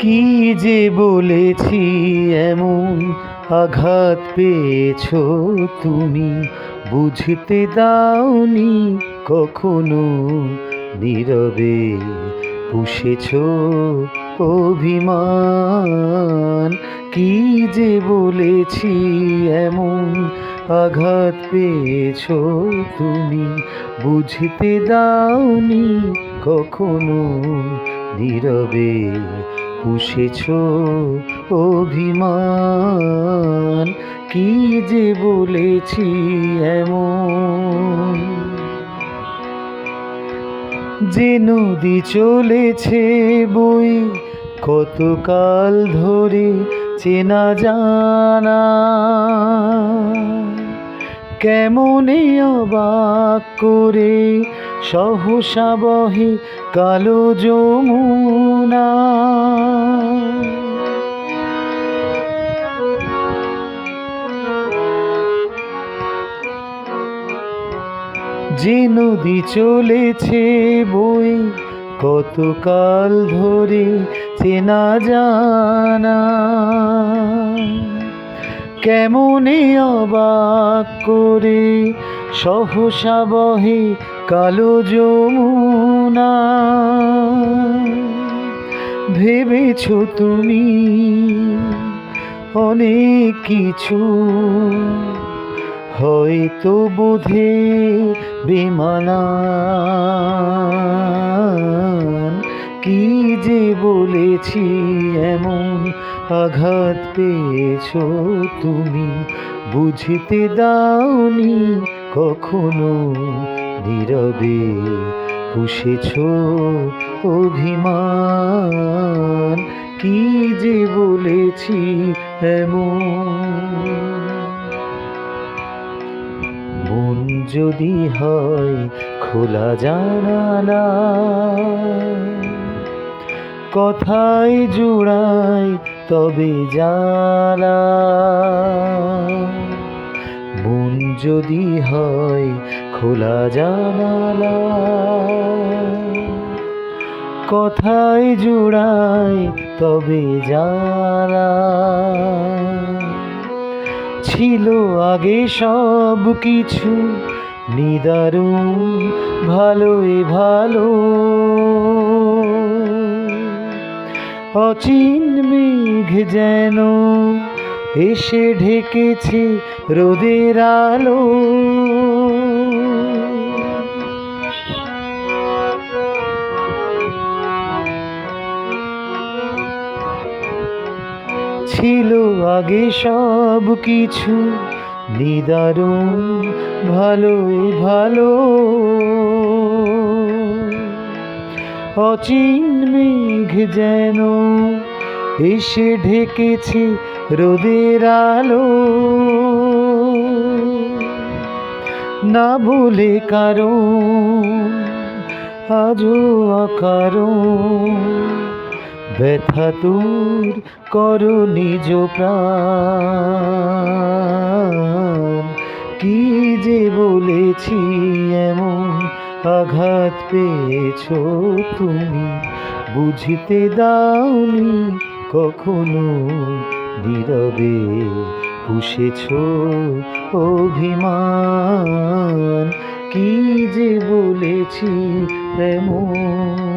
কি যে বলেছি এমন আঘাত পেয়েছ তুমি, বুঝতে দাওনি কখনো। নীরবে পুষেছ অভিমান। কি যে বলেছি এমন আঘাত পেয়েছ তুমি, বুঝতে দাওনি কখনো। নীরবে পুষেছ অভিমান। কি যে বলেছি এমন। যে নদী চলেছে বই কতকাল ধরে, চেনা জানা কেমনে অবাক করে সহসা বহে কালো যমুনা। যে নদী চলেছে বই কতকাল ধরে, চেনা জানা কেমনে অবাক করে সহসা বহে কালো যমুনা। ভেবেছ তুমি অনেক কিছু, হয়তো বোধে বেমানান। কি যে বলেছি এমন আঘাত পেয়েছ তুমি, বুঝতে দাওনি কখনো। নীরবে পুষেছ অভিমান। কি যে বলেছি এমন। মন যদি হয় খোলা জানালা, কথায় জোড়ায় তবে জ্বালা। মন যদি হয় খোলা জানালা, কথায় জোড়ায় তবে জ্বালা। ছিল আগে সব কিছু নিদারুণ, ভালোই ভালো। অচিন মেঘ যেন এসে ঢেকেছে রোদের আলো। ছিল আগে সব কিছু নিদারুণ, ভালোই ভালো। অচিন মেঘ যেন এসে ঢেকেছে রোদের আলো। না বলে কারণ আজও অকারণ, ব্যথা তোর করো নিজ প্রাণ। কি যে বলেছি এমন আঘাত পেয়েছ তুমি, বুঝতে দাওনি কখনো। নীরবে পুষেছ অভিমান। কি যে বলেছি এমন।